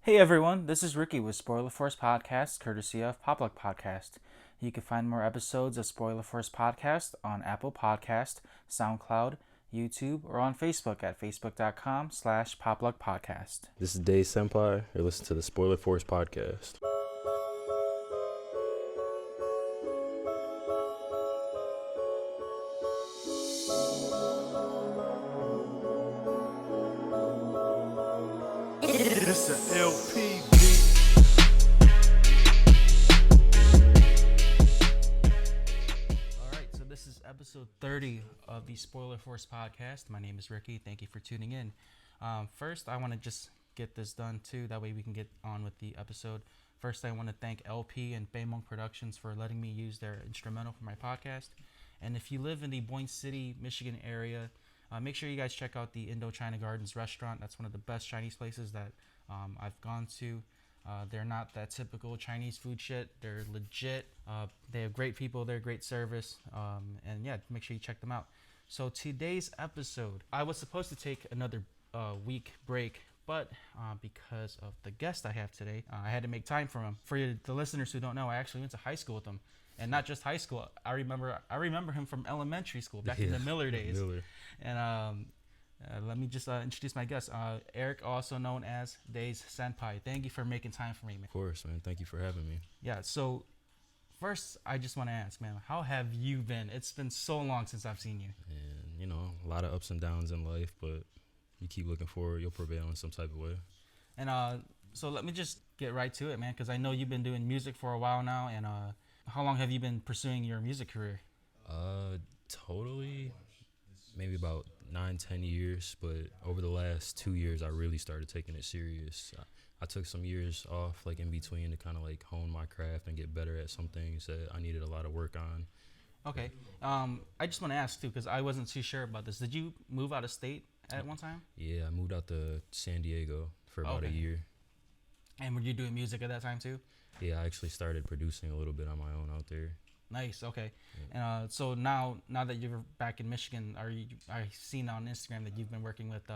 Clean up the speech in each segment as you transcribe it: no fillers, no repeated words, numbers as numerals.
Hey everyone, this is Ricky with Spoiler Force Podcast, courtesy of Popluck Podcast. You can find more episodes of Spoiler Force Podcast on Apple Podcast, SoundCloud, YouTube, or on Facebook at facebook.com/popluckpodcast. This is Daze Senpai. You're listening to the Spoiler Force podcast. It's a LP beat. Alright, so this is episode 30 of the Spoiler Force Podcast. My name is Ricky. Thank you for tuning in. First, I want to just get this done too. That way we can get on with the episode. First, I want to thank LP and Baymong Productions for letting me use their instrumental for my podcast. And if you live in the Boyne City, Michigan area, make sure you guys check out the Indochina Gardens restaurant. That's one of the best Chinese places that I've gone to. They're not that typical Chinese food shit. They're legit. They have great people. They're great service. And yeah, make sure you check them out. So today's episode, I was supposed to take another week break, but because of the guest I have today, I had to make time for him. For the listeners who don't know, I actually went to high school with him. And not just high school. I remember him from elementary school back in the Miller days. And let me just introduce my guest, Eric, also known as Daze Senpai. Thank you for making time for me, man. Of course, man. Thank you for having me. Yeah, so first, I just want to ask, man, how have you been? It's been so long since I've seen you. And, a lot of ups and downs in life, but you keep looking forward, you'll prevail in some type of way. And so let me just get right to it, man, because I know you've been doing music for a while now. And how long have you been pursuing your music career? Totally, maybe about 9-10 years, but over the last 2 years I really started taking it serious. I took some years off like in between to kind of like hone my craft and get better at some things that I needed a lot of work on. Okay. I just want to ask too, because I wasn't too sure about this. Did you move out of state at one time? Yeah, I moved out to San Diego for about a year. And were you doing music at that time too? Yeah, I actually started producing a little bit on my own out there. Nice. Okay. Yeah. And so now that you're back in Michigan, I seen on Instagram that you've been working with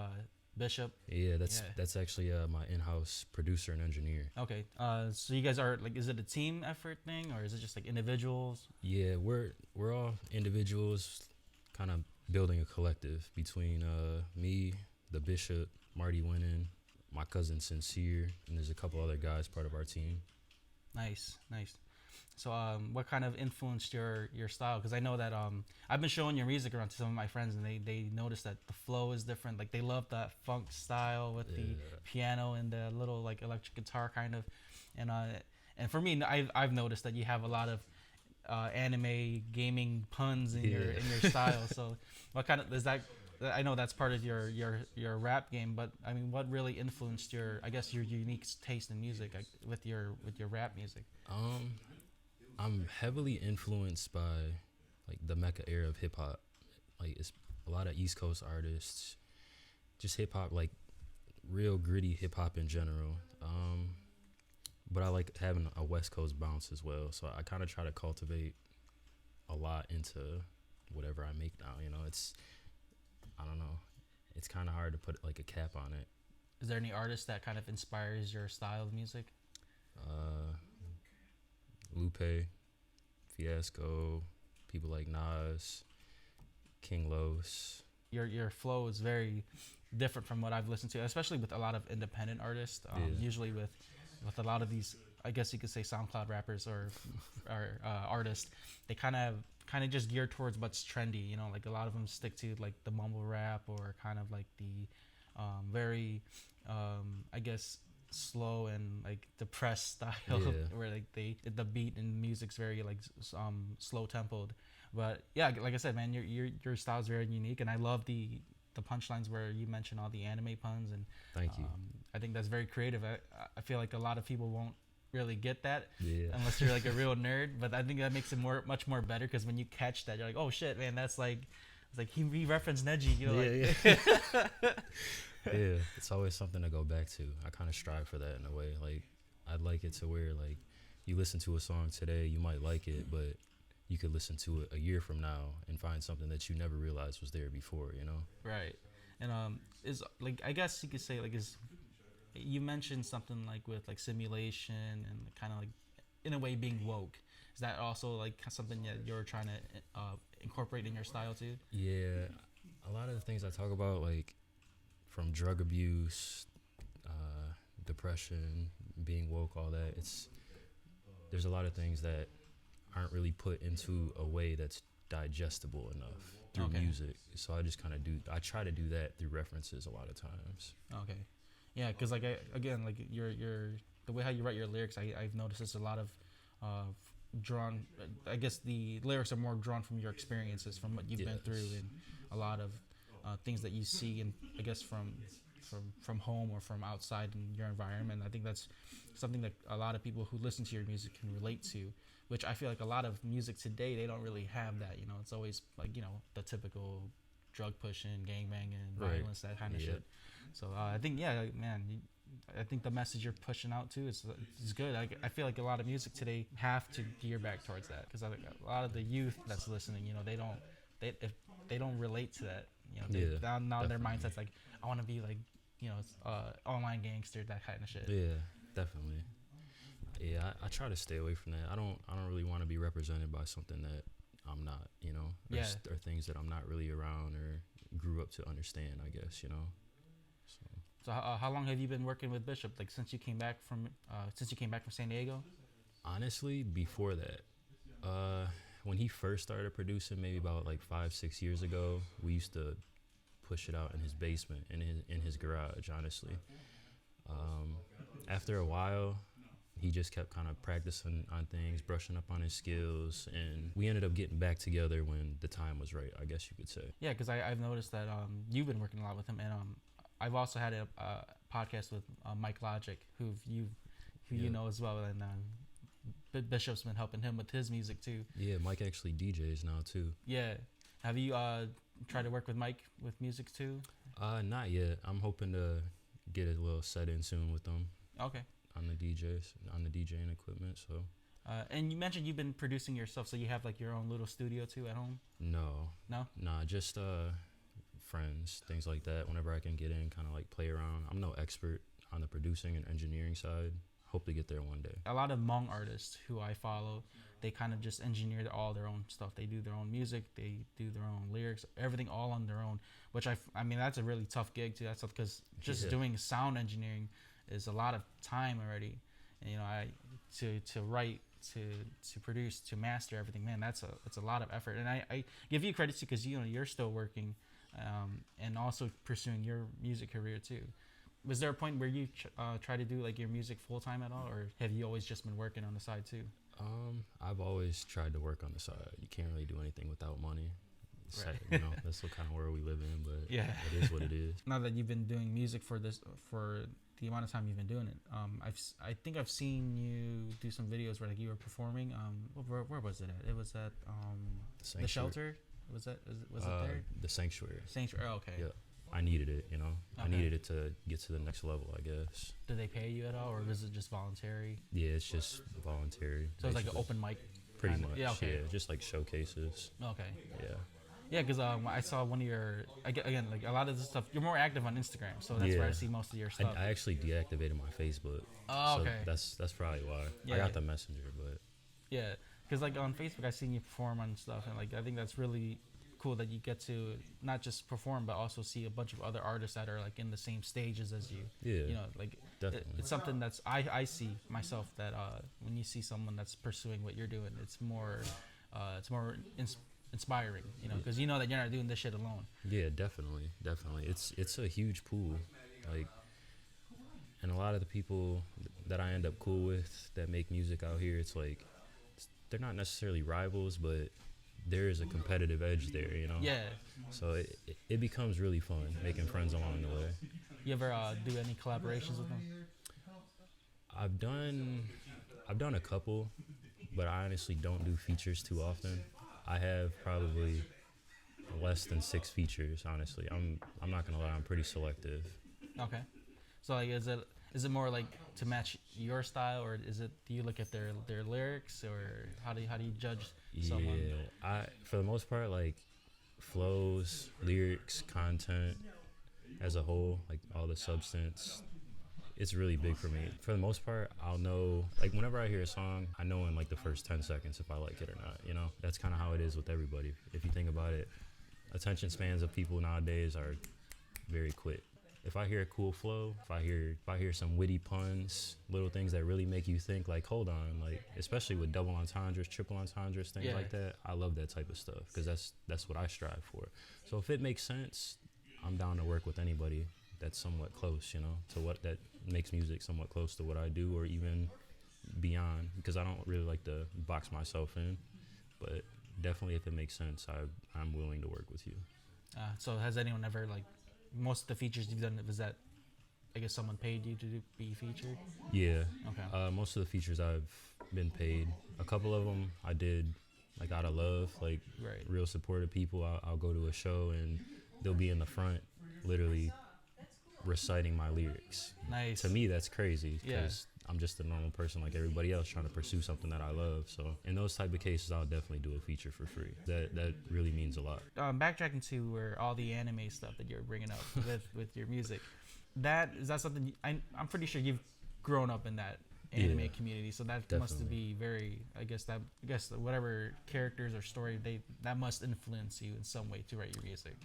Bishop. Yeah, that's actually my in-house producer and engineer. Okay. So you guys are like, is it a team effort thing or is it just like individuals? Yeah, we're all individuals, kind of building a collective between me, the Bishop, Marty Winnan, my cousin Sincere, and there's a couple other guys part of our team. Nice. So what kind of influenced your style? Because I know that I've been showing your music around to some of my friends, and they noticed that the flow is different. Like they love that funk style with the piano and the little like electric guitar kind of. And for me, I've noticed that you have a lot of anime gaming puns in your style. So what kind of is that? I know that's part of your rap game, but I mean, what really influenced your unique taste in music with your rap music? I'm heavily influenced by like the Mecca era of hip hop. Like it's a lot of East Coast artists, just hip hop, like real gritty hip hop in general. But I like having a West Coast bounce as well. So I kind of try to cultivate a lot into whatever I make now. I don't know. It's kind of hard to put like a cap on it. Is there any artist that kind of inspires your style of music? Lupe, Fiasco, people like Nas, King Los. Your flow is very different from what I've listened to, especially with a lot of independent artists. Usually with a lot of these, I guess you could say SoundCloud rappers or artists, they kind of just gear towards what's trendy. Like a lot of them stick to like the mumble rap or kind of like the very, I guess, slow and like depressed style where like the beat and music's very like slow tempoed. But yeah, like I said, man, your style is very unique, and I love the punchlines where you mention all the anime puns, and thank you. I think that's very creative. I feel like a lot of people won't really get that unless you're like a real nerd, but I think that makes it much more better, because when you catch that, you're like, oh shit, man, that's like, it's like he referenced Neji, Yeah, it's always something to go back to. I kind of strive for that in a way. Like, I'd like it to where, like, you listen to a song today, you might like it, but you could listen to it a year from now and find something that you never realized was there before, Right. And is like, I guess you could say, like, is you mentioned something like with like simulation and kind of like in a way being woke. Is that also like something that you're trying to incorporate in your style too? Yeah, a lot of the things I talk about, like from drug abuse, depression, being woke, all that. There's a lot of things that aren't really put into a way that's digestible enough through music. So I just kind of I try to do that through references a lot of times. Okay, yeah, because like again, like your the way how you write your lyrics, I've noticed it's a lot of drawn. I guess the lyrics are more drawn from your experiences, from what you've been through, and a lot of things that you see, and I guess from home or from outside in your environment. I think that's something that a lot of people who listen to your music can relate to, which I feel like a lot of music today, they don't really have that. It's always like, the typical drug pushing, gang banging, violence, that kind of shit. So I think, yeah, man, I think the message you're pushing out too is good. I feel like a lot of music today have to gear back towards that, because a lot of the youth that's listening, if they don't relate to that. Now their mindset's like, I want to be like, online gangster, that kind of shit. Yeah, definitely. Yeah, I try to stay away from that. I don't really want to be represented by something that I'm not, or things that I'm not really around or grew up to understand, I guess, So how long have you been working with Bishop? Like since you came back from San Diego? Honestly, before that, when he first started producing, maybe about like 5-6 years ago, we used to push it out in his basement, in his garage. Honestly, after a while, he just kept kind of practicing on things, brushing up on his skills, and we ended up getting back together when the time was right, I guess you could say. Yeah, because I've noticed that you've been working a lot with him, and I've also had a podcast with Mike Logic, who you know as well, and Bishop's been helping him with his music too. Yeah, Mike actually DJs now too. Yeah, have you tried to work with Mike with music too? Not yet. I'm hoping to get a little set in soon with them. Okay. On the DJing equipment. So. And you mentioned you've been producing yourself, so you have like your own little studio too at home? No. Nah, just friends, things like that. Whenever I can get in, kind of like play around. I'm no expert on the producing and engineering side. Hope to get there one day. A lot of Hmong artists who I follow, they kind of just engineer all their own stuff. They do their own music, they do their own lyrics, everything all on their own. Which I mean that's a really tough gig too. That's tough because just doing sound engineering is a lot of time already. And, to write, to produce, to master everything, man, it's a lot of effort. And I give you credit too, because you're still working, and also pursuing your music career too. Was there a point where you try to do like your music full time at all, or have you always just been working on the side too? I've always tried to work on the side. You can't really do anything without money. Right. That's the kind of world we live in, but yeah, it is what it is. Now that you've been doing music for the amount of time you've been doing it, I think I've seen you do some videos where like you were performing. Where was it at? It was at the shelter. Was it there? The sanctuary. Sanctuary. Oh, okay. Yeah. I needed it, Okay. I needed it to get to the next level, I guess. Do they pay you at all, or is it just voluntary? Yeah, it's just voluntary. So it's like an open mic? Pretty much, yeah, okay. Yeah, just like showcases. Okay. Yeah. Yeah, because I saw one of your, again, like a lot of this stuff, you're more active on Instagram, so that's where I see most of your stuff. I actually deactivated my Facebook. Oh, so okay. That's probably why. Yeah. I got the messenger, but. Yeah, because like on Facebook, I've seen you perform on stuff, and like I think that's really cool that you get to not just perform, but also see a bunch of other artists that are like in the same stages as you. Yeah. Like definitely. It's something that's I see myself that when you see someone that's pursuing what you're doing, it's more inspiring, because you know that you're not doing this shit alone. Yeah, definitely. It's a huge pool, like, and a lot of the people that I end up cool with that make music out here, it's like they're not necessarily rivals, but there is a competitive edge there, Yeah. So it becomes really fun making friends along the way. You ever do any collaborations with them? I've done a couple, but I honestly don't do features too often. I have probably less than 6 features, honestly. I'm not gonna lie, I'm pretty selective. Okay. So like is it more like to match your style, or do you look at their lyrics, or how do you judge someone? Yeah, for the most part, like flows, lyrics, content as a whole, like all the substance, it's really big for me. For the most part, I'll know, like, whenever I hear a song, I know in like the first 10 seconds if I like it or not, you know? That's kind of how it is with everybody. If you think about it, attention spans of people nowadays are very quick. If I hear a cool flow, if I hear some witty puns, little things that really make you think, like, hold on, like, especially with double entendres, triple entendres, things like that, I love that type of stuff because that's what I strive for. So if it makes sense, I'm down to work with anybody that's somewhat close, you know, to what that makes music somewhat close to what I do or even beyond, because I don't really like to box myself in, but definitely if it makes sense, I'm willing to work with you. So has anyone ever, like, most of the features you've done, was that, I guess, someone paid you to be featured? Yeah. Okay. Most of the features I've been paid. A couple of them I did, like, out of love, like, real supportive people. I'll go to a show and they'll be in the front literally reciting my lyrics. Nice. To me, that's crazy because I'm just a normal person like everybody else trying to pursue something that I love. So in those type of cases, I'll definitely do a feature for free. That really means a lot. Backtracking to where all the anime stuff that you're bringing up with your music, is that something I'm pretty sure you've grown up in that anime community, so that definitely must be very, I guess whatever characters or story that must influence you in some way to write your music.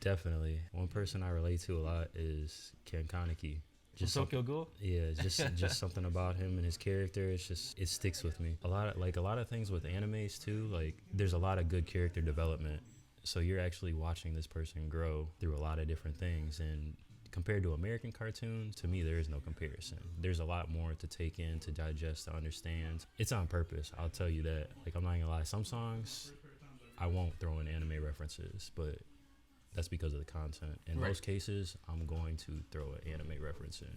Definitely. One person I relate to a lot is Ken Kaneki. Just Tokyo Ghoul? Yeah, just something about him and his character. It sticks with me. A lot of things with animes too. Like, there's a lot of good character development. So you're actually watching this person grow through a lot of different things. And compared to American cartoons, to me, there is no comparison. There's a lot more to take in, to digest, to understand. It's on purpose. I'll tell you that. Like, I'm not gonna lie. Some songs, I won't throw in anime references, but that's because of the content. In most cases, I'm going to throw an anime reference in.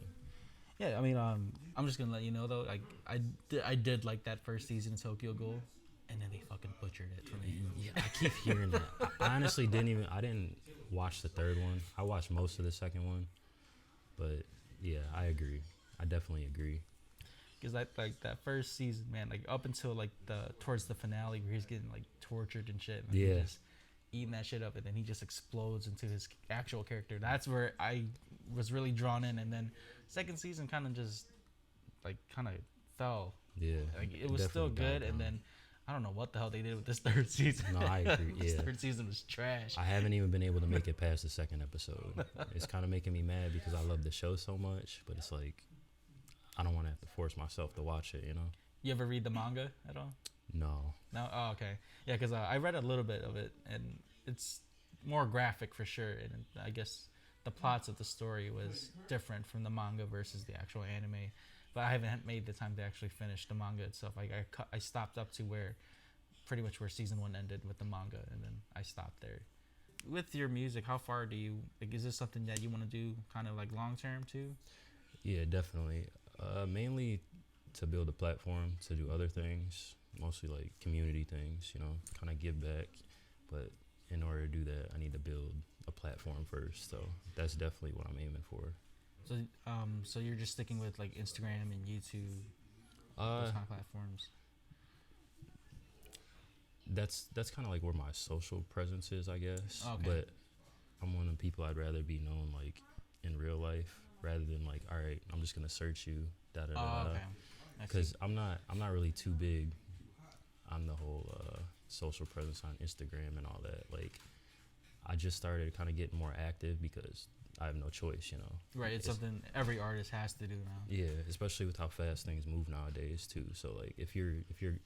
Yeah, I mean, I'm just gonna let you know though, like, I did like that first season of Tokyo Ghoul, and then they fucking butchered it for me. Yeah, I keep hearing that. I honestly didn't watch the third one. I watched most of the second one, but yeah, I agree. I definitely agree. Because that first season, man, like up until like towards the finale where he's getting like tortured and shit, and he's just eating that shit up, and then he just explodes into his actual character. That's where I was really drawn in, and then second season kind of just like fell. Yeah, like it was still good, and then I don't know what the hell they did with this third season. No, I agree. This third season was trash. I haven't even been able to make it past the second episode. It's kind of making me mad because I love the show so much, but it's like I don't want to have to force myself to watch it, you know? You ever read the manga at all? No. No? Oh, okay. Yeah, because I read a little bit of it, and it's more graphic for sure, and I guess the plots of the story was different from the manga versus the actual anime. But I haven't made the time to actually finish the manga itself. I stopped up to pretty much where season 1 ended with the manga, and then I stopped there. With your music, how far do you, like, is this something that you want to do kind of like long term too? Yeah, definitely. Mainly to build a platform to do other things, mostly like community things, you know, kind of give back. But in order to do that, I need to build a platform first. So that's definitely what I'm aiming for. So, so you're just sticking with like Instagram and YouTube, those kind of platforms. That's kind of like where my social presence is, I guess. Okay. But I'm one of the people I'd rather be known like in real life rather than like, all right, I'm just gonna search you, da da da. Okay. Because I'm not really too big on the whole social presence on Instagram and all that. Like, I just started kind of getting more active because I have no choice, you know. Right, it's something every artist has to do now. Yeah, especially with how fast things move nowadays too. So like, if you're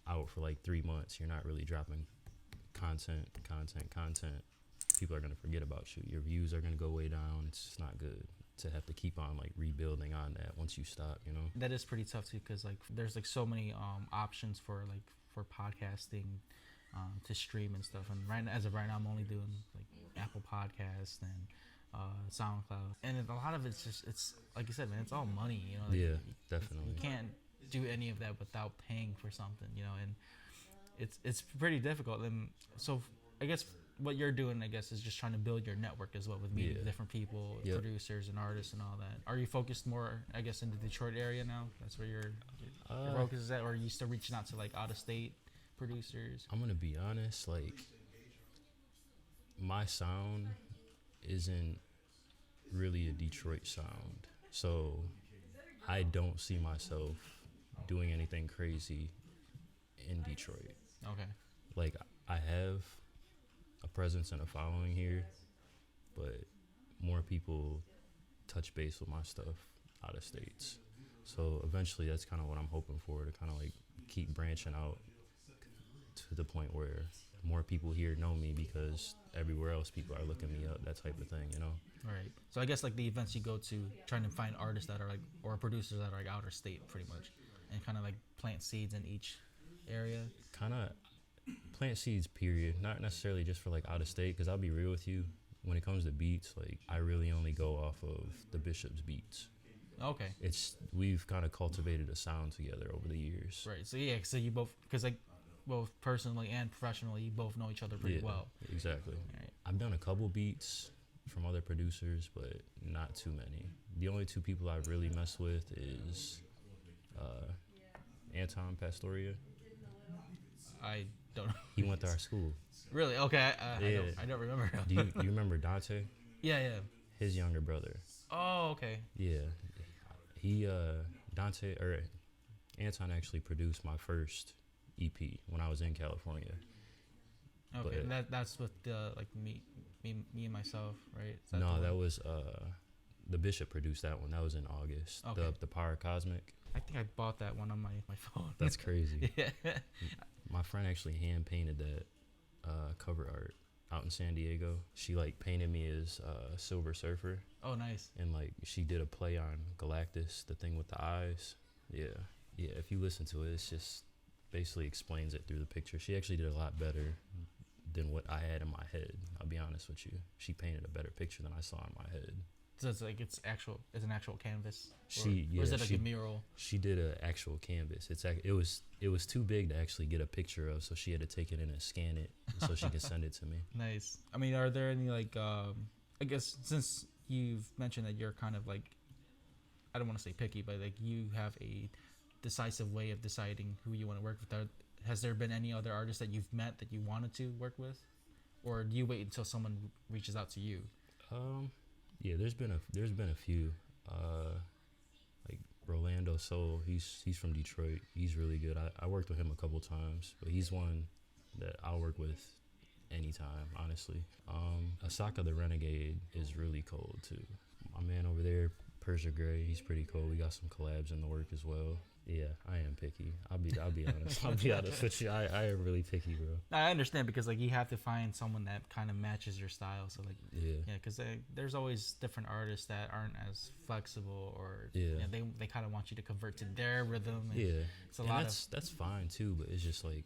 out for like 3 months, you're not really dropping content. People are gonna forget about you. Your views are gonna go way down. It's just not good to have to keep on like rebuilding on that once you stop, you know. That is pretty tough too, because like there's like so many options for podcasting to stream and stuff. And as of right now, I'm only doing like Apple Podcasts and SoundCloud, and a lot of it's like you said, man, it's all money, you know. Like, yeah, definitely. You can't do any of that without paying for something, you know, and it's pretty difficult. And so I guess what you're doing, I guess, is just trying to build your network as well with meeting different people, producers and artists and all that. Are you focused more, I guess, in the Detroit area now? That's where your focus is at, or are you still reaching out to like out of state producers? I'm gonna be honest, like my sound isn't really a Detroit sound, so I don't see myself doing anything crazy in Detroit. Okay. Like, I have a presence and a following here, but more people touch base with my stuff out of states. So eventually that's kind of what I'm hoping for, to kind of like keep branching out to the point where more people here know me, because everywhere else people are looking me up, that type of thing, you know? Right. So I guess like the events you go to, trying to find artists that are like, or producers that are like out of state pretty much, and kind of like plant seeds in each area. Kind of plant seeds, period. Not necessarily just for like out of state, because I'll be real with you, when it comes to beats, like I really only go off of the Bishop's beats. Okay. We've kind of cultivated a sound together over the years. Right. So yeah, so you both, because like both personally and professionally, you both know each other pretty well. Exactly. Right. I've done a couple beats from other producers, but not too many. The only two people I've really messed with is Anton Pastoria. I don't know. He went to our school. Really? Okay. Yeah. I don't remember. Do you remember Dante? Yeah. His younger brother. Oh, okay. Yeah. He Anton actually produced my first EP when I was in California. Okay. But And that's with like me and myself, right? Is no, the that one? was the Bishop produced that one. That was in August. Okay. The Power Cosmic. I think I bought that one on my phone. That's crazy. Yeah. My friend actually hand painted that cover art out in San Diego. She like painted me as Silver Surfer, Oh, nice. and like she did a play on Galactus, the thing with the eyes. Yeah. If you listen to it, it's just basically explains it through the picture. She actually did a lot better than what I had in my head. I'll be honest with you. She painted a better picture than I saw in my head. So it's like it's an actual canvas. Or is it like a mural? She did an actual canvas. It was too big to actually get a picture of, so she had to take it in and scan it so she could send it to me. Nice. I mean, are there any like I guess since you've mentioned that you're kind of like, I don't want to say picky, but like you have a decisive way of deciding who you want to work with. Has there been any other artists that you've met that you wanted to work with, or do you wait until someone reaches out to you? Yeah, there's been a few. Like Rolando Soul, he's from Detroit. He's really good. I worked with him a couple times, but he's one that I'll work with anytime, honestly. Asaka the Renegade is really cold too. My man over there, Persia Gray, he's pretty cool. We got some collabs in the work as well. Yeah, I am picky. I'll be honest. I'll be honest with you. I am really picky, bro. I understand, because like you have to find someone that kind of matches your style. So like Yeah. because there's always different artists that aren't as flexible, or Yeah. they kind of want you to convert to their rhythm. And Yeah, it's a and lot that's fine too. But it's just like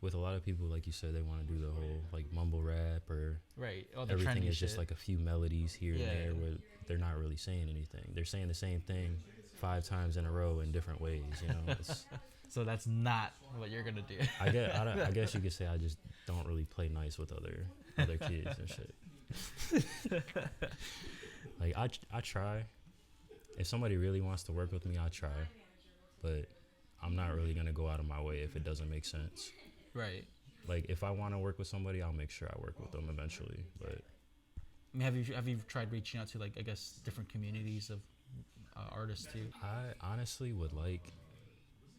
with a lot of people, like you said, they want to do the whole like mumble rap, or right. All the everything trendy is just shit. like a few melodies here Yeah. and there, where they're not really saying anything. They're saying the same thing 5 times in a row in different ways. You know, So that's not what you're gonna do. I guess you could say I just don't really play nice with other kids and shit. Like I try. If somebody really wants to work with me, I try, but I'm not really gonna go out of my way if it doesn't make sense. Right. Like if I want to work with somebody, I'll make sure I work with them eventually. But I mean, have you tried reaching out to like, I guess, different communities of artists too? I honestly would like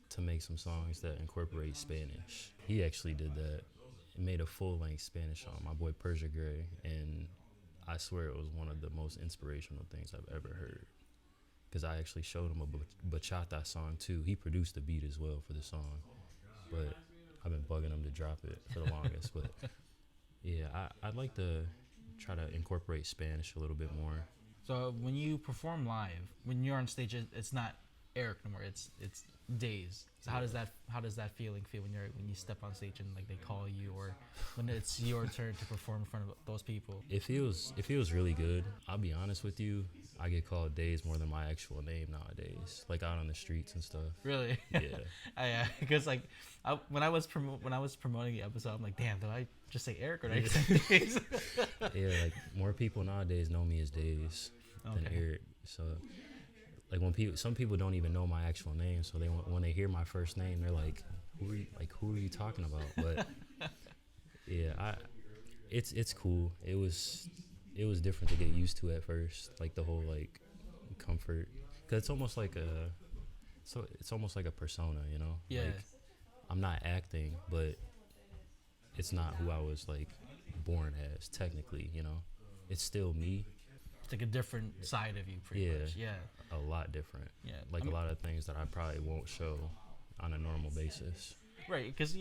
to make some songs that incorporate Spanish. He actually did that. He made a full-length Spanish song, my boy Persia Gray, and I swear it was one of the most inspirational things I've ever heard. Because I actually showed him a bachata song too. He produced the beat as well for the song, but I've been bugging him to drop it for the longest. But yeah, I'd like to try to incorporate Spanish a little bit more. So when you perform live, when you're on stage, it's not Eric no more. It's Daze. So how does that feeling feel when you step on stage and like they call you, or when it's your turn to perform in front of those people? It feels really good. I'll be honest with you. I get called Daze more than my actual name nowadays, like out on the streets and stuff. Really? Yeah. Because like when I was promoting the episode, I'm like, damn, do I just say Eric or do I say Daze? Yeah, like more people nowadays know me as Daze than Okay. Eric. So like some people don't even know my actual name, so when they hear my first name, they're like, who are you talking about? But yeah, it's cool. It was different to get used to at first, like the whole like comfort. Cause it's almost like it's almost like a persona, you know. Yeah. Like, I'm not acting, but it's not who I was like born as technically, you know. It's still me. It's like a different side of you, pretty Yeah. much. Yeah. A lot different. Yeah. Like I mean, a lot of things that I probably won't show on a normal basis. right, because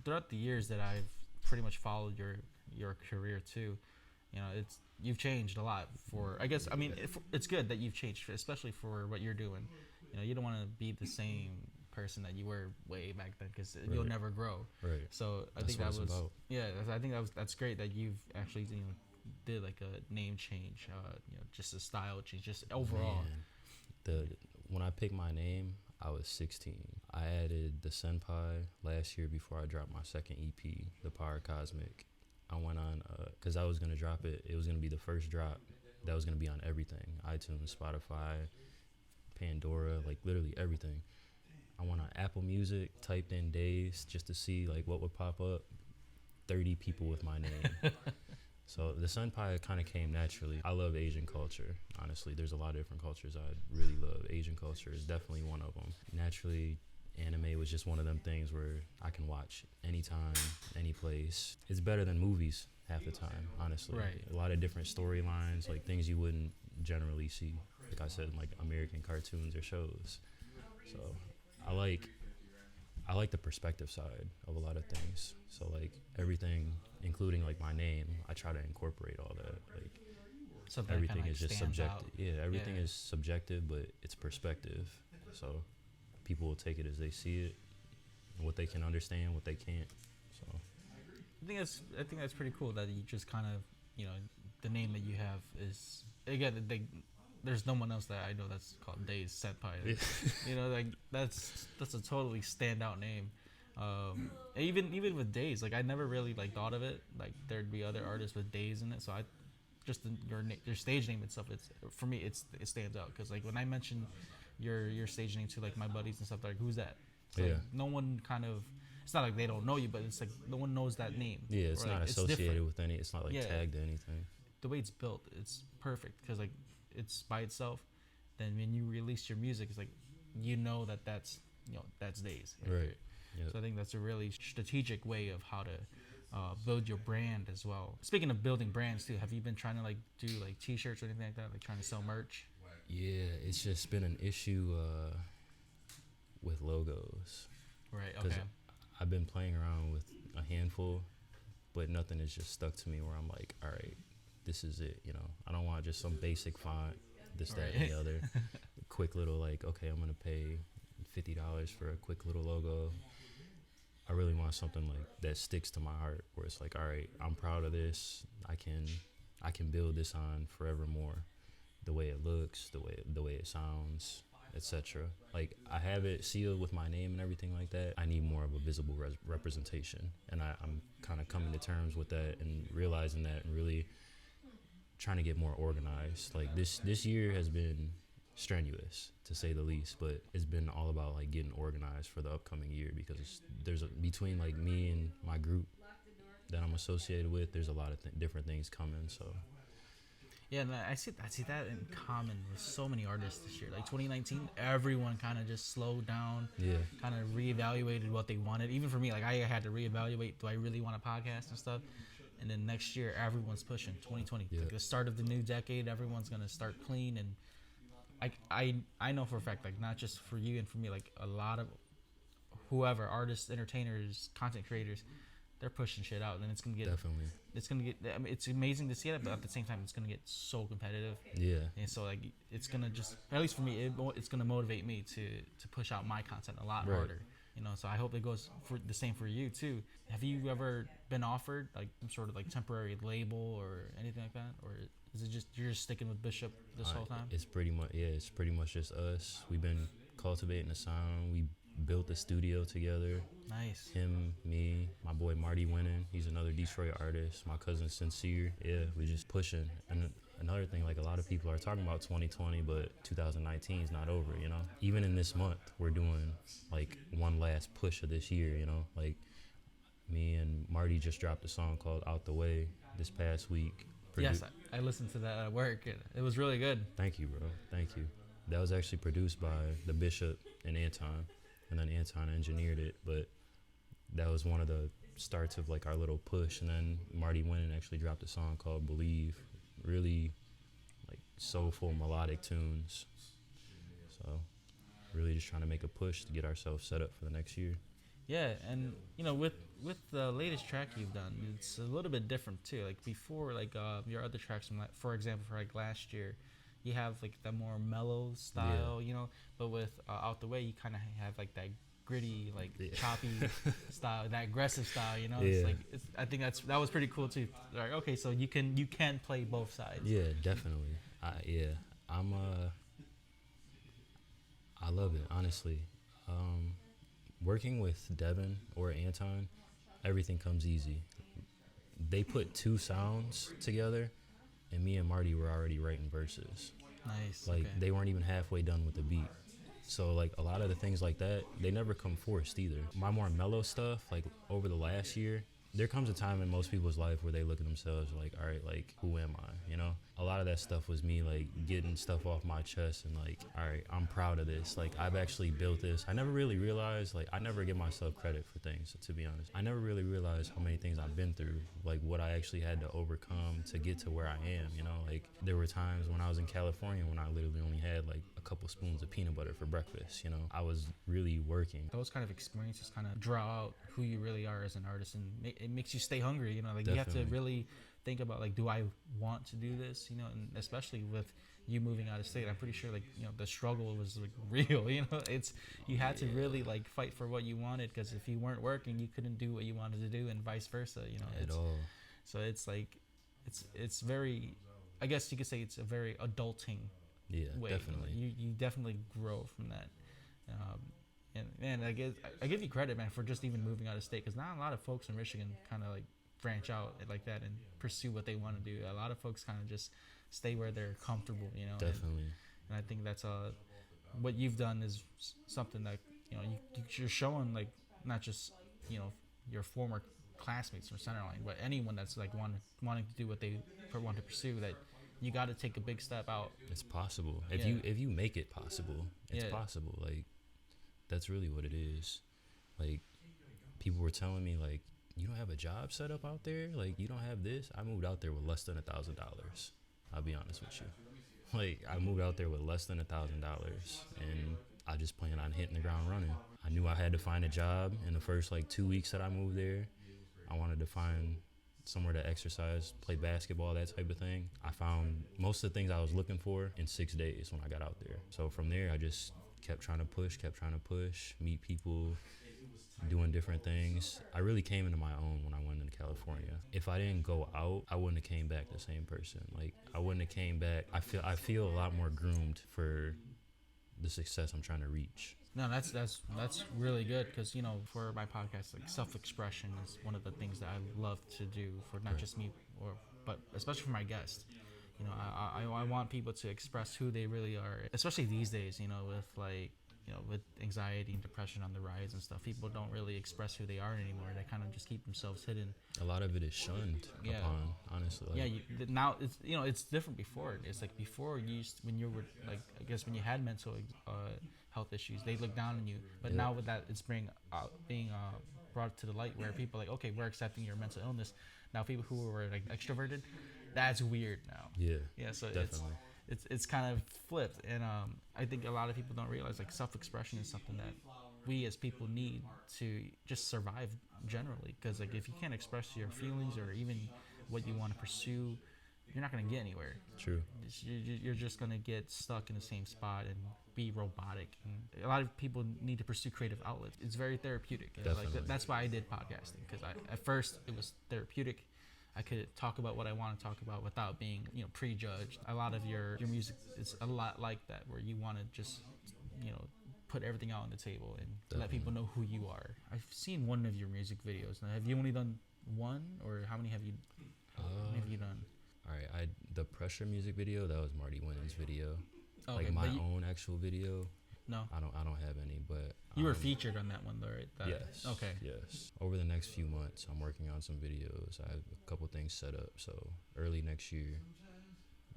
throughout the years that I've pretty much followed your career too, it's you've changed a lot. For I guess I mean it's good that you've changed, especially for what you're doing. You don't want to be the same person that you were way back then, because you'll Right. never grow. Right. So I That's think what that it's was about. I think that's great that you've actually did like a name change, just a style change, just overall. Man, when I picked my name, I was 16. I added the Senpai last year before I dropped my second EP, The Power Cosmic. I went on because I was gonna drop it. It was gonna be the first drop that was gonna be on everything: iTunes, Spotify, Pandora, like literally everything. I went on Apple Music, typed in Daze just to see like what would pop up. 30 people with my name. So the Senpai kind of came naturally. I love Asian culture, honestly. There's a lot of different cultures I really love. Asian culture is definitely one of them. Naturally, anime was just one of them things where I can watch anytime, any place. It's better than movies half the time, honestly. Right. A lot of different storylines, like things you wouldn't generally see, like I said, in like American cartoons or shows. So I like the perspective side of a lot of things. So like everything, including like my name, I try to incorporate all that. Like Something that everything kinda, is just stands subjective. out. Yeah, everything Yeah. is subjective, but it's perspective. So people will take it as they see it, and what they can understand, what they can't. So I think that's pretty cool that you just kind of the name that you have is, again, there's no one else that I know that's called Daze Senpai. Like that's a totally standout name. Even with Daze, like I never really like thought of it like there'd be other artists with Daze in it. So I just your stage name itself, it's for me it stands out, because like when I mention your stage name to like my buddies and stuff, they're like, who's that? It's like, Yeah. no one kind of, it's not like they don't know you, but it's like no one knows that name. yeah, it's Or, not like, associated different. with any. It's not like Yeah. tagged to anything. The way it's built, it's perfect, because like it's by itself. Then when you release your music, it's like that's that's Daze. Right. Yeah. So I think that's a really strategic way of how to build your brand as well. Speaking of building brands too, have you been trying to like do like T-shirts or anything like that, like trying to sell merch? Yeah, it's just been an issue with logos. Right. 'Cause Okay. I've been playing around with a handful, but nothing has just stuck to me where I'm like, all right, this is it. I don't want just some basic font, this, that, and the other. Quick little like, okay, I'm gonna pay $50 for a quick little logo. I really want something like that sticks to my heart, where it's like, all right, I'm proud of this. I can build this on forevermore. The way it looks, the way it sounds, etc. Like I have it sealed with my name and everything like that. I need more of a visible representation, and I'm kind of coming to terms with that and realizing that, and really trying to get more organized. Like this year has been strenuous, to say the least, but it's been all about like getting organized for the upcoming year, because between like me and my group that I'm associated with, there's a lot of different things coming. So Yeah, and I see that in common with so many artists this year. Like 2019, everyone kind of just slowed down, yeah, kind of reevaluated what they wanted. Even for me, like I had to reevaluate, do I really want a podcast and stuff? And then next year, everyone's pushing 2020. Yeah. Like the start of the new decade, everyone's gonna start clean. And I know for a fact, like not just for you and for me, like a lot of whoever, artists, entertainers, content creators, they're pushing shit out, and it's gonna get definitely. I mean, it's amazing to see that, but at the same time, it's gonna get so competitive. Yeah, And so like it's gonna just, at least for me, it's gonna motivate me to push out my content a lot Right. harder. So I hope it goes for the same for you too. Have you ever been offered like some sort of like temporary label or anything like that, or is it just you're just sticking with Bishop this whole time? It's pretty much just us. We've been cultivating the sound. We built the studio together. Nice. Him, me, my boy Marty Winning. He's another Detroit artist. My cousin Sincere. Yeah, we just pushing. And another thing, like a lot of people are talking about 2020, but 2019 is not over. Even in this month, we're doing like one last push of this year. Like me and Marty just dropped a song called "Out the Way" this past week. Yes, I listened to that at work. It was really good. Thank you, bro. Thank you. That was actually produced by the Bishop and Anton, and then Anton engineered it. But that was one of the starts of like our little push. And then Marty went and actually dropped a song called "Believe," really like soulful melodic tunes. So really just trying to make a push to get ourselves set up for the next year. Yeah, and with the latest track you've done, it's a little bit different too. Like before, like your other tracks from, like, for example, for like last year, you have like the more mellow style, But with Out the Way, you kind of have like that gritty, like choppy style, that aggressive style, It's like I think that was pretty cool too. Like, okay, so you can play both sides. Yeah, definitely. I love it, honestly. Working with Devin or Anton, everything comes easy. They put two sounds together, and me and Marty were already writing verses. Nice. Like, okay. they weren't even halfway done with the beat. So, like, a lot of the things like that, they never come forced either. My more mellow stuff, like, over the last year, there comes a time in most people's life where they look at themselves like, all right, like, who am I, A lot of that stuff was me, like, getting stuff off my chest and, like, all right, I'm proud of this. Like, I've actually built this. I never really realized, like, I never give myself credit for things, to be honest. I never really realized how many things I've been through, like, what I actually had to overcome to get to where I am, Like, there were times when I was in California when I literally only had, like, a couple spoons of peanut butter for breakfast, I was really working. Those kind of experiences kind of draw out who you really are as an artist, and it makes you stay hungry. Like, you have to really think about, like, do I want to do this? And especially with you moving out of state, I'm pretty sure, like, the struggle was, like, real. It's you had to really, like, fight for what you wanted, because if you weren't working, you couldn't do what you wanted to do, and vice versa. At all. So it's like it's very, I guess you could say it's a very adulting. Yeah, way. definitely. You definitely grow from that. And man, I give you credit, man, for just even moving out of state, because not a lot of folks in Michigan kind of like branch out like that and pursue what they want to do. A lot of folks kind of just stay where they're comfortable, Definitely. And I think that's what you've done is something that you're showing, like, not just your former classmates from Centerline, but anyone that's like wanting to do what they want to pursue, that you got to take a big step out. It's possible. If you make it possible, it's possible. Like, that's really what it is. Like, people were telling me, like, you don't have a job set up out there? Like, you don't have this? I moved out there with less than $1,000. I'll be honest with you. Like, I moved out there with less than $1,000, and I just planned on hitting the ground running. I knew I had to find a job in the first, like, 2 weeks that I moved there. I wanted to find somewhere to exercise, play basketball, that type of thing. I found most of the things I was looking for in 6 days when I got out there. So from there, I just kept trying to push, meet people, doing different things. I really came into my own when I went into California. If I didn't go out, I wouldn't have came back the same person. Like, I wouldn't have came back. I feel a lot more groomed for the success I'm trying to reach. No, that's really good, because for my podcast, like, self-expression is one of the things that I love to do for not just me, but especially for my guests. I want people to express who they really are, especially these days. With, like, with anxiety and depression on the rise and stuff, people don't really express who they are anymore. They kind of just keep themselves hidden. A lot of it is shunned upon, honestly. Like, now it's it's different. Before, it's like before when you were, like, I guess when you had mental health issues, they look down on you. But now with that, it's being brought to the light, where people are like, okay, we're accepting your mental illness. Now people who were, like, extroverted, that's weird now. Yeah. So definitely. It's kind of flipped, and I think a lot of people don't realize, like, self-expression is something that we as people need to just survive generally. Because, like, if you can't express your feelings or even what you want to pursue, you're not going to get anywhere. True. You're just going to get stuck in the same spot and be robotic. And a lot of people need to pursue creative outlets. It's very therapeutic. Definitely. Like, that's why I did podcasting, because at first it was therapeutic. I could talk about what I want to talk about without being, prejudged. A lot of your music is a lot like that, where you want to just, put everything out on the table and let people know who you are. I've seen one of your music videos. Now, have you only done one, or how many have you done? All right, the Pressure music video, that was Marty Winnen's video. Okay, like, my own actual video. No. I don't have any, but You were featured on that one, though, right? Yes. Okay. Yes. Over the next few months, I'm working on some videos. I have a couple things set up. So early next year,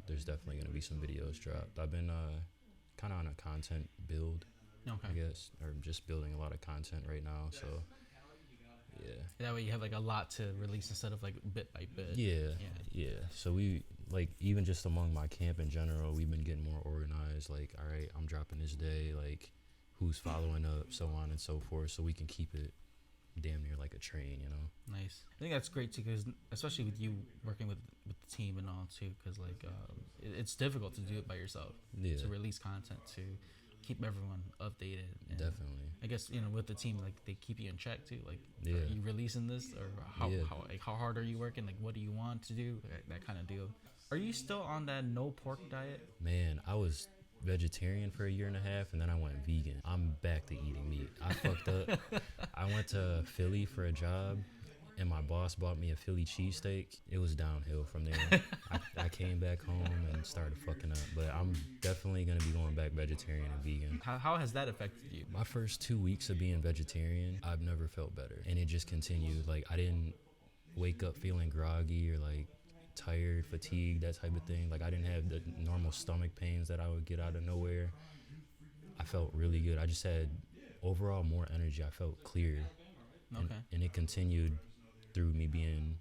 there's definitely going to be some videos dropped. I've been kind of on a content build, Okay. I guess, or just building a lot of content right now. So, yeah. That way you have like a lot to release instead of like bit by bit. Yeah. So we, like, even just among my camp in general, we've been getting more organized. Like, all right, I'm dropping this day. Like, who's following up, so on and so forth, so we can keep it damn near like a train, you know. Nice. I think that's great too, because especially with you working with the team and all too, because like it's difficult to do it by yourself. Yeah. To release content, to keep everyone updated. And Definitely. I guess with the team, like they keep you in check too. Like, Yeah. are you releasing this, or how hard are you working? Like, what do you want to do? That kind of deal. Are you still on that no pork diet? Man, I was vegetarian for a year and a half, and then I went vegan. I'm back to eating meat. I fucked up. I went to Philly for a job, and my boss bought me a Philly cheesesteak. It was downhill from there. I came back home and started fucking up, but I'm definitely going to be going back vegetarian and vegan. How has that affected you? My first 2 weeks of being vegetarian, I've never felt better, and it just continued. Like, I didn't wake up feeling groggy or like tired, fatigued, that type of thing. Like, I didn't have the normal stomach pains that I would get out of nowhere. I felt really good. I just had overall more energy. I felt clear. Okay. And it continued through me being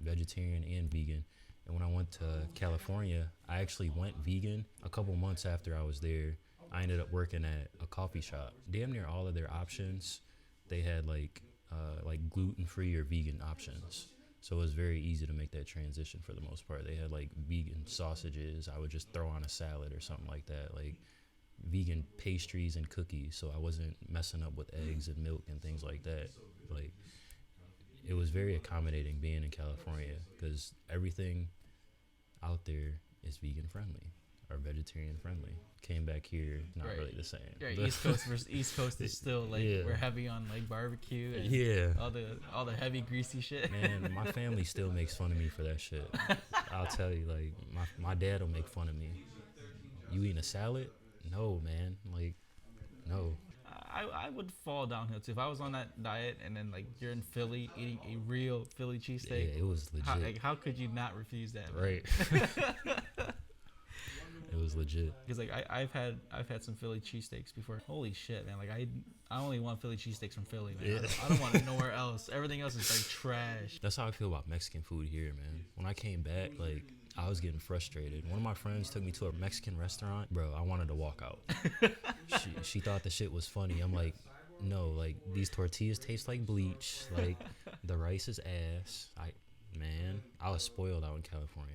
vegetarian and vegan. And when I went to California, I actually went vegan a couple months after I was there. I ended up working at a coffee shop. Damn near all of their options, they had like gluten-free or vegan options. So it was very easy to make that transition for the most part. They had like vegan sausages. I would just throw on a salad or something like that. Like vegan pastries and cookies. So I wasn't messing up with eggs and milk and things like that. Like, it was very accommodating being in California, because everything out there is vegan friendly or vegetarian friendly. Came back here, not really the same. Right, East Coast versus East Coast is still like, we're heavy on like barbecue and all the heavy greasy shit. Man, my family still makes fun of me for that shit. I'll tell you, like, my dad will make fun of me. You eating a salad? No, man. Like, no. I would fall downhill too if I was on that diet, and then like you're in Philly eating a real Philly cheesesteak. Yeah, it was legit. How could you not refuse that? Man? Right. It was legit. Because like I've had some Philly cheesesteaks before. Holy shit, man! Like I only want Philly cheesesteaks from Philly, man. Yeah. I don't want it nowhere else. Everything else is like trash. That's how I feel about Mexican food here, man. When I came back, like, I was getting frustrated. One of my friends took me to a Mexican restaurant. Bro, I wanted to walk out. She thought the shit was funny. I'm like, no, like, these tortillas taste like bleach. Like, the rice is ass. I was spoiled out in California.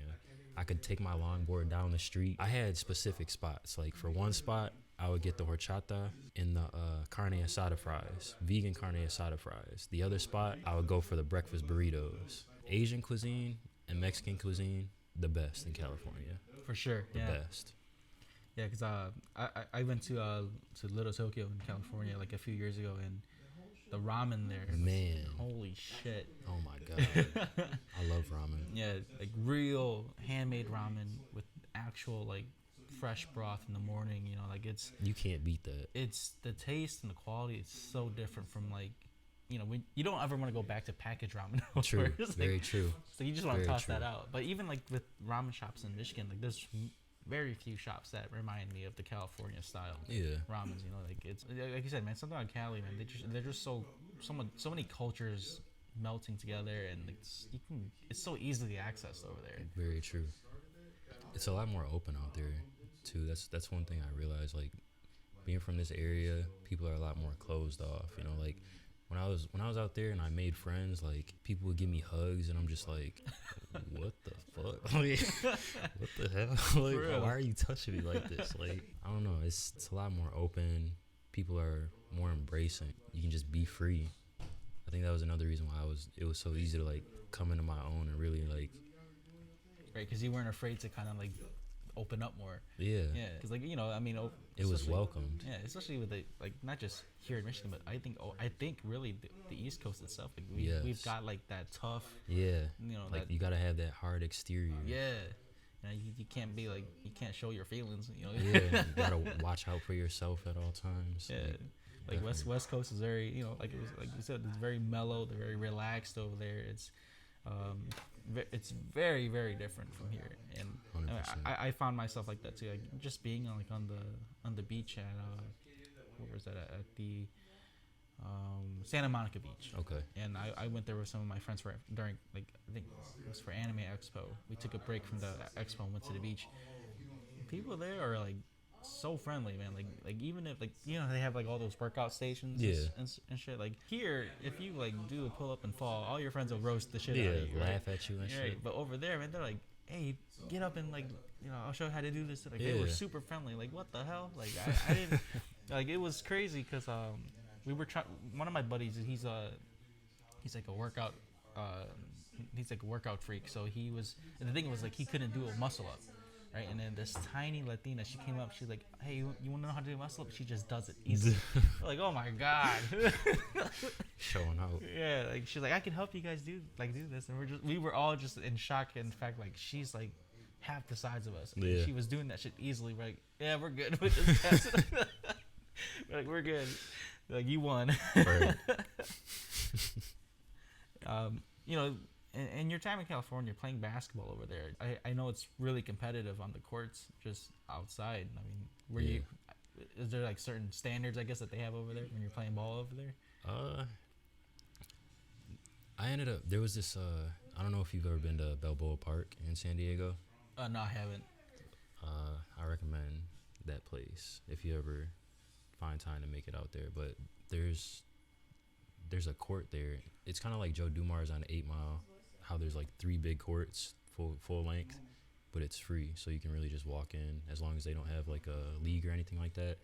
I could take my longboard down the street. I had specific spots. Like, for one spot, I would get the horchata and the carne asada fries, vegan carne asada fries. The other spot, I would go for the breakfast burritos. Asian cuisine and Mexican cuisine, the best in California. For sure. The best. Yeah, because I went to Little Tokyo in California like a few years ago, and the ramen there, man, holy shit. Oh my god. I love ramen. Yeah, like real handmade ramen with actual like fresh broth in the morning, like you can't beat that. It's the taste and the quality is so different from like, when you don't ever want to go back to packaged ramen. True. Very true. So you just want to toss that out. But even like with ramen shops in Michigan, like there's very few shops that remind me of the California style ramens. Like it's like you said, man. Something on Cali, man. They're just so many cultures melting together, and it's so easily accessed over there. Very true. It's a lot more open out there too. That's one thing I realized. Like, being from this area, people are a lot more closed off. Like when I was out there and I made friends, like, people would give me hugs, and I'm just like, what the fuck? Like, what the hell? Like, why are you touching me like this? Like, I don't know. It's a lot more open. People are more embracing. You can just be free. I think that was another reason why it was so easy to like come into my own and really like. Right, because you weren't afraid to kind of like open up more. Yeah. Yeah, because like it was welcomed. Yeah, especially with like not just here in Michigan, but I think really the East Coast itself, like we've got like that tough. Yeah. Like, you gotta have that hard exterior. Yeah. You can't be like, you can't show your feelings. Yeah. You gotta watch out for yourself at all times. Yeah. Like, Like West Definitely. West Coast is very, you know, like it was like you said, it's very mellow. They're very relaxed over there. It's very very different from here, and 100%. I found myself like that too. Like just being like on the beach at where was that at the Santa Monica Beach. Okay. And I went there with some of my friends for during like I think it was for Anime Expo. We took a break from the expo and went to the beach. People there are like so friendly, man. Like even if like you know they have like all those workout stations Yeah. and shit. Like here, if you like do a pull up and fall, all your friends will roast the shit Yeah, out of you. laugh at you and Right? shit. But over there, man, they're like, hey, get up and like you know I'll show you how to do this. Like they were Yeah. super friendly. Like what the hell? Like I didn't like it was crazy because we were trying. One of my buddies, he's like a workout. He's like a workout freak. So he was. And the thing was like he couldn't do a muscle up, right? And then this tiny Latina, she came up. She's like, "Hey, you want to know how to do a muscle up?" She just does it easily. Like, oh my god. Showing out. Yeah, like she's like, I can help you guys do this, and we were all just in shock. In fact, like she's like half the size of us. And Yeah. she was doing that shit easily. We're like, yeah, we're good. We're just passing it. We're like, we're good. Like you won. Right. You know, in your time in California playing basketball over there, I know it's really competitive on the courts, just outside. I mean, is there like certain standards I guess that they have over there when you're playing ball over there? I ended up there was this I don't know if you've ever been to Balboa Park in San Diego. No, I haven't. I recommend that place if you ever find time to make it out there. But there's a court there. It's kind of like Joe Dumars on 8 Mile. How there's like 3 big courts full length, but it's free, so you can really just walk in as long as they don't have like a league or anything like that.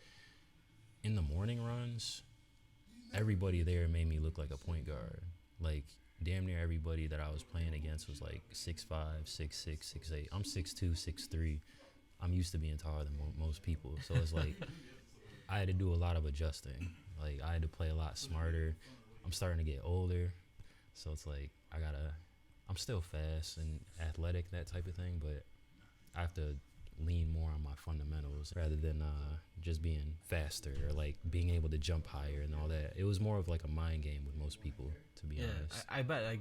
In the morning runs, everybody there made me look like a point guard. Like damn near everybody that I was playing against was like 6'5", 6'6", 6'8". I'm 6'2", 6'3". I'm used to being taller than most people, so it's like I had to do a lot of adjusting. Like I had to play a lot smarter. I'm starting to get older, so it's like I'm still fast and athletic, that type of thing, but I have to lean more on my fundamentals rather than just being faster or like being able to jump higher and all that. It was more of like a mind game with most people, to be honest. I bet like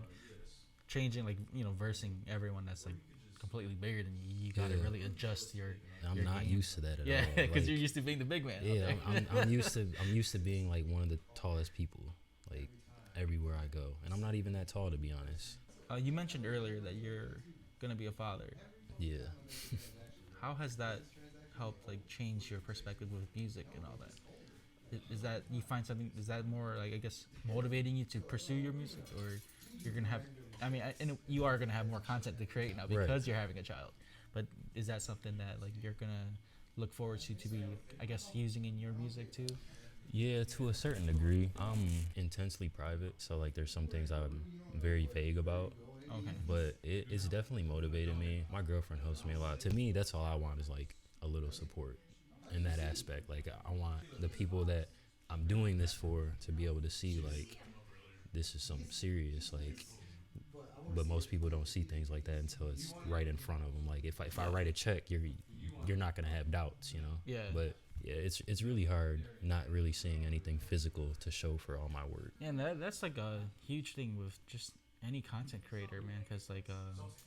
changing like you know versing everyone that's like completely bigger than you gotta Yeah. really adjust your. I'm your not game. used to that at Yeah, all. because Like, you're used to being the big man. out yeah, there. I'm used to being like one of the tallest people, like everywhere I go, and I'm not even that tall, to be honest. You mentioned earlier that you're gonna be a father. Yeah. How has that helped like change your perspective with music and all that? Is that you find something? Is that more like I guess motivating you to pursue your music, or you're gonna have? I mean, and you are gonna have more content to create now because Right. you're having a child. But is that something that like you're gonna look forward to be I guess using in your music too? Yeah, to a certain degree. I'm intensely private, so like there's some things I'm very vague about, Okay. but it's definitely motivated me. My girlfriend helps me a lot. To me, that's all I want is like a little support in that aspect. Like I want the people that I'm doing this for to be able to see like this is something serious. Like, but most people don't see things like that until it's right in front of them. Like if I write a check, you're not gonna have doubts, you know. Yeah. But yeah, it's really hard not really seeing anything physical to show for all my work. Yeah, and that's like a huge thing with just any content creator, man. Because like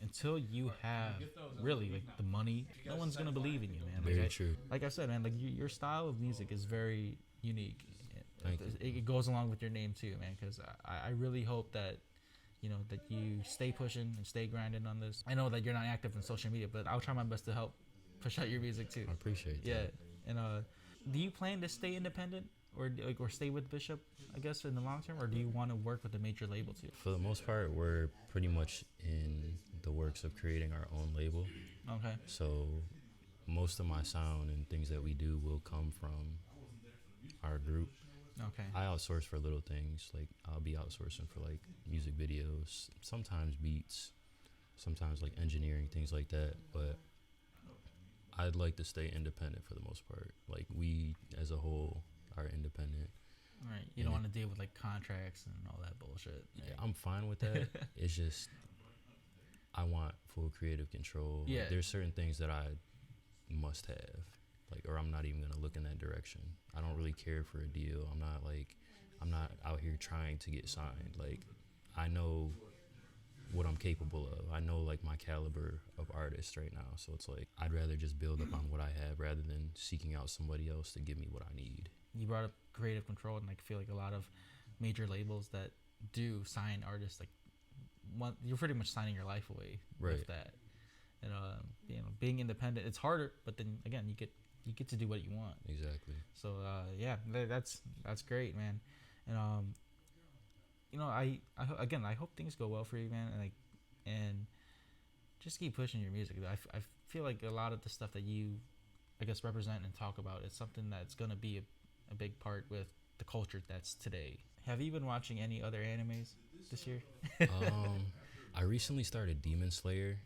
until you have really like the money, no one's gonna believe in you, man. Like, Very true. Like I said, man, like your style of music is very unique. Thank you. It goes along with your name too, man. Because I really hope that you know that you stay pushing and stay grinding on this. I know that you're not active on social media, but I'll try my best to help push out your music too. I appreciate that. Yeah, and do you plan to stay independent or stay with Bishop? I guess in the long term, or do you want to work with a major label too? For the most part, we're pretty much in the works of creating our own label. Okay. So most of my sound and things that we do will come from our group. Okay. I outsource for little things. Like I'll be outsourcing for like music videos, sometimes beats, sometimes like engineering, things like that. But I'd like to stay independent for the most part. Like we as a whole are independent. Right. You don't want to deal with like contracts and all that bullshit. Yeah, I'm fine with that. It's just I want full creative control. Yeah. Like, there's certain things that I must have, like, or I'm not even gonna look in that direction. I don't really care for a deal. I'm not out here trying to get signed. Like, I know what I'm capable of. I know like my caliber of artist right now. So it's like I'd rather just build up on what I have rather than seeking out somebody else to give me what I need. You brought up creative control, and like, I feel like a lot of major labels that do sign artists, like, you're pretty much signing your life away with that. And being independent, it's harder, but then again, you get to do what you want. Exactly. So yeah, that's great, man. And I hope things go well for you, man. And just keep pushing your music. I feel like a lot of the stuff that you, I guess, represent and talk about is something that's gonna be a big part with the culture that's today. Have you been watching any other animes this year? I recently started Demon Slayer.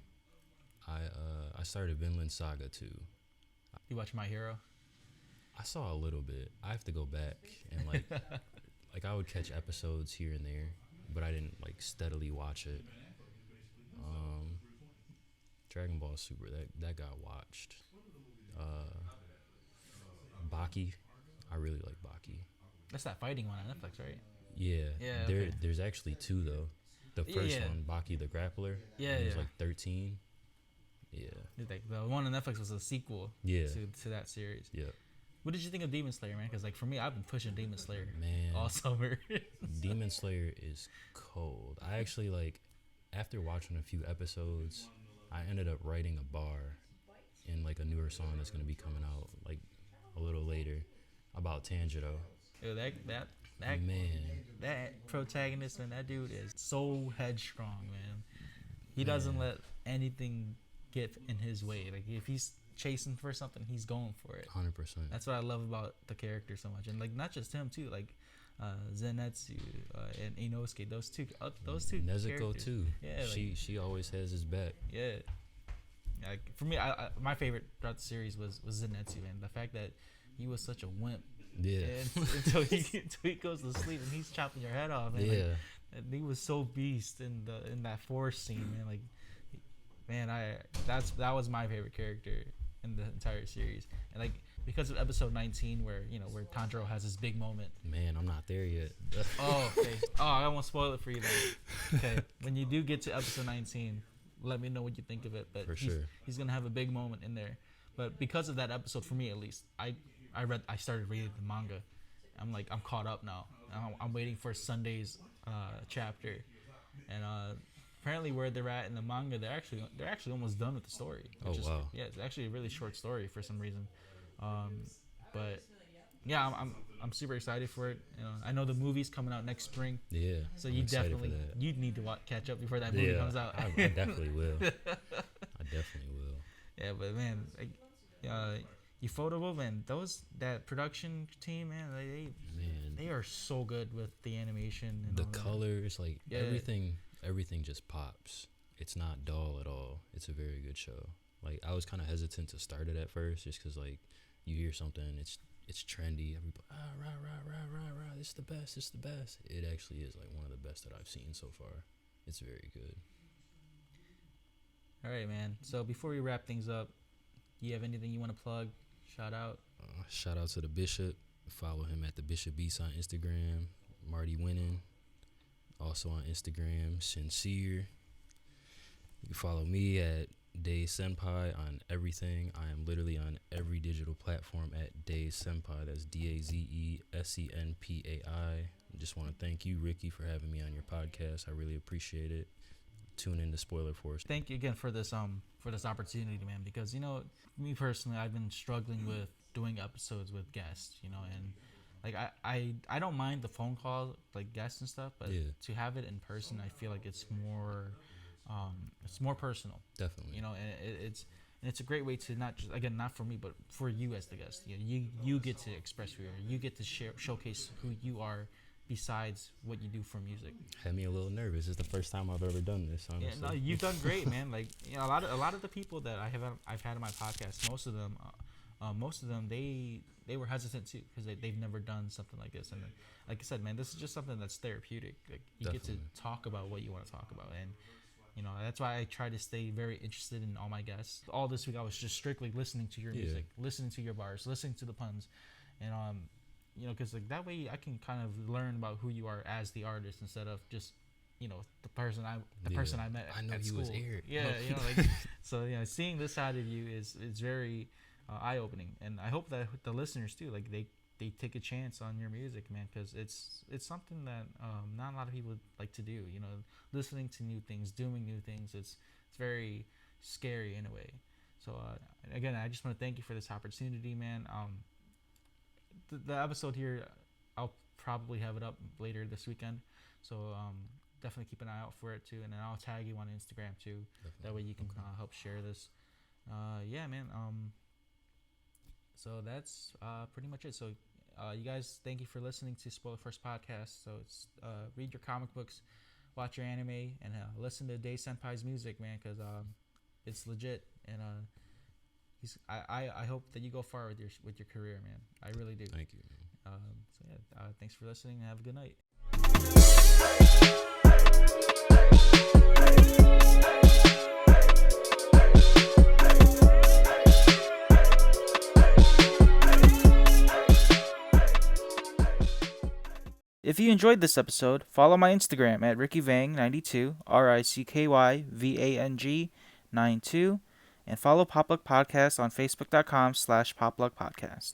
I started Vinland Saga too. You watch My Hero? I saw a little bit. I have to go back and like like I would catch episodes here and there, but I didn't like steadily watch it. Dragon Ball Super, that got watched. Baki, I really like Baki. That's that fighting one on Netflix, right? Yeah. Okay. There's actually two though. The first one, Baki the Grappler, it was like 13. Yeah. Like the one on Netflix was a sequel to that series. Yeah. What did you think of Demon Slayer, man? Because like for me, I've been pushing Demon Slayer all Man. summer. Demon Slayer is cold. I actually like after watching a few episodes, I ended up writing a bar in like a newer song that's gonna be coming out like a little later about Tanjiro. Yo, that Man. that protagonist, man, that dude is so headstrong, man. He doesn't let anything get in his way. Like if he's chasing for something, he's going for it. 100%. That's what I love about the character so much, and like not just him too, like Zenitsu and Inosuke. Those two Nezuko characters. too. Yeah, she always has his back. Yeah. Like for me, I my favorite throughout the series was Zenitsu, man. The fact that he was such a wimp. Yeah. until he goes to sleep and he's chopping your head off. Man. Yeah. Like, and he was so beast in that forest scene, man. Like, man, that was my favorite character in the entire series. And like because of episode 19, where Tanjiro has his big moment. Man, I'm not there yet. Oh, okay. Oh, I won't spoil it for you then. Okay, when you do get to episode 19, let me know what you think of it. But For sure. He's gonna have a big moment in there. But because of that episode, for me at least, I started reading the manga. I'm caught up now. I'm waiting for Sunday's chapter, and apparently where they're at in the manga, they're actually almost done with the story. Oh, wow. Yeah, it's actually a really short story for some reason. But yeah, I'm super excited for it. I know the movie's coming out next spring. Yeah. So I'm you excited definitely for that. you need to catch up before that movie comes out. I definitely will. I definitely will. Yeah, but man, Ufotable, man, that production team, man, they are so good with the animation and The all that. colors, like Yeah. everything just pops. It's not dull at all. It's a very good show. Like I was kind of hesitant to start it at first, just because like you hear something, it's trendy. Everybody, rah, it's the best. It's the best. It actually is like one of the best that I've seen so far. It's very good. All right, man. So before we wrap things up, you have anything you want to plug? Shout out. Shout out to the Bishop. Follow him at the Bishop Beats on Instagram. Marty Winning. Also on Instagram, Sincere. You can follow me at Daze Senpai on everything. I am literally on every digital platform at Daze Senpai. That's DazeSenpai. I just want to thank you, Ricky, for having me on your podcast. I really appreciate it. Tune in to Spoiler Force. Thank you again for this opportunity, man. Because me personally, I've been struggling with doing episodes with guests. And like I don't mind the phone call, like guests and stuff, but to have it in person, I feel like it's more personal. Definitely. And it's a great way to not for me, but for you as the guest. You get to express who you are. You get to showcase who you are besides what you do for music. Had me a little nervous. It's the first time I've ever done this, honestly. Yeah, no, you've done great, man. Like a lot of the people that I've had on my podcast, most of them they were hesitant too because they've never done something like this. And like I said, man, this is just something that's therapeutic. Like you get to talk about what you want to talk about, and That's why I try to stay very interested in all my guests. All this week I was just strictly listening to your music, listening to your bars, listening to the puns, and because like that way I can kind of learn about who you are as the artist instead of just the person I met I know at he school. was Eric. So seeing this side of you is very eye opening, and I hope that the listeners too, like they take a chance on your music, man, because it's something that not a lot of people like to do. Listening to new things, doing new things. It's very scary in a way. So again, I just want to thank you for this opportunity, man. The episode here, I'll probably have it up later this weekend. So definitely keep an eye out for it too, and then I'll tag you on Instagram too. Definitely. That way you can help share this. Yeah, man. So that's pretty much it. So you guys, thank you for listening to Spoiler First Podcast. So it's read your comic books, watch your anime, and listen to Daze Senpai's music, man, because it's legit. And I hope that you go far with your career, man. I really do. Thank you. So yeah, thanks for listening, and have a good night. If you enjoyed this episode, follow my Instagram at RickyVang92, RICKYVANG92, and follow Popluck Podcast on Facebook.com/PopluckPodcast.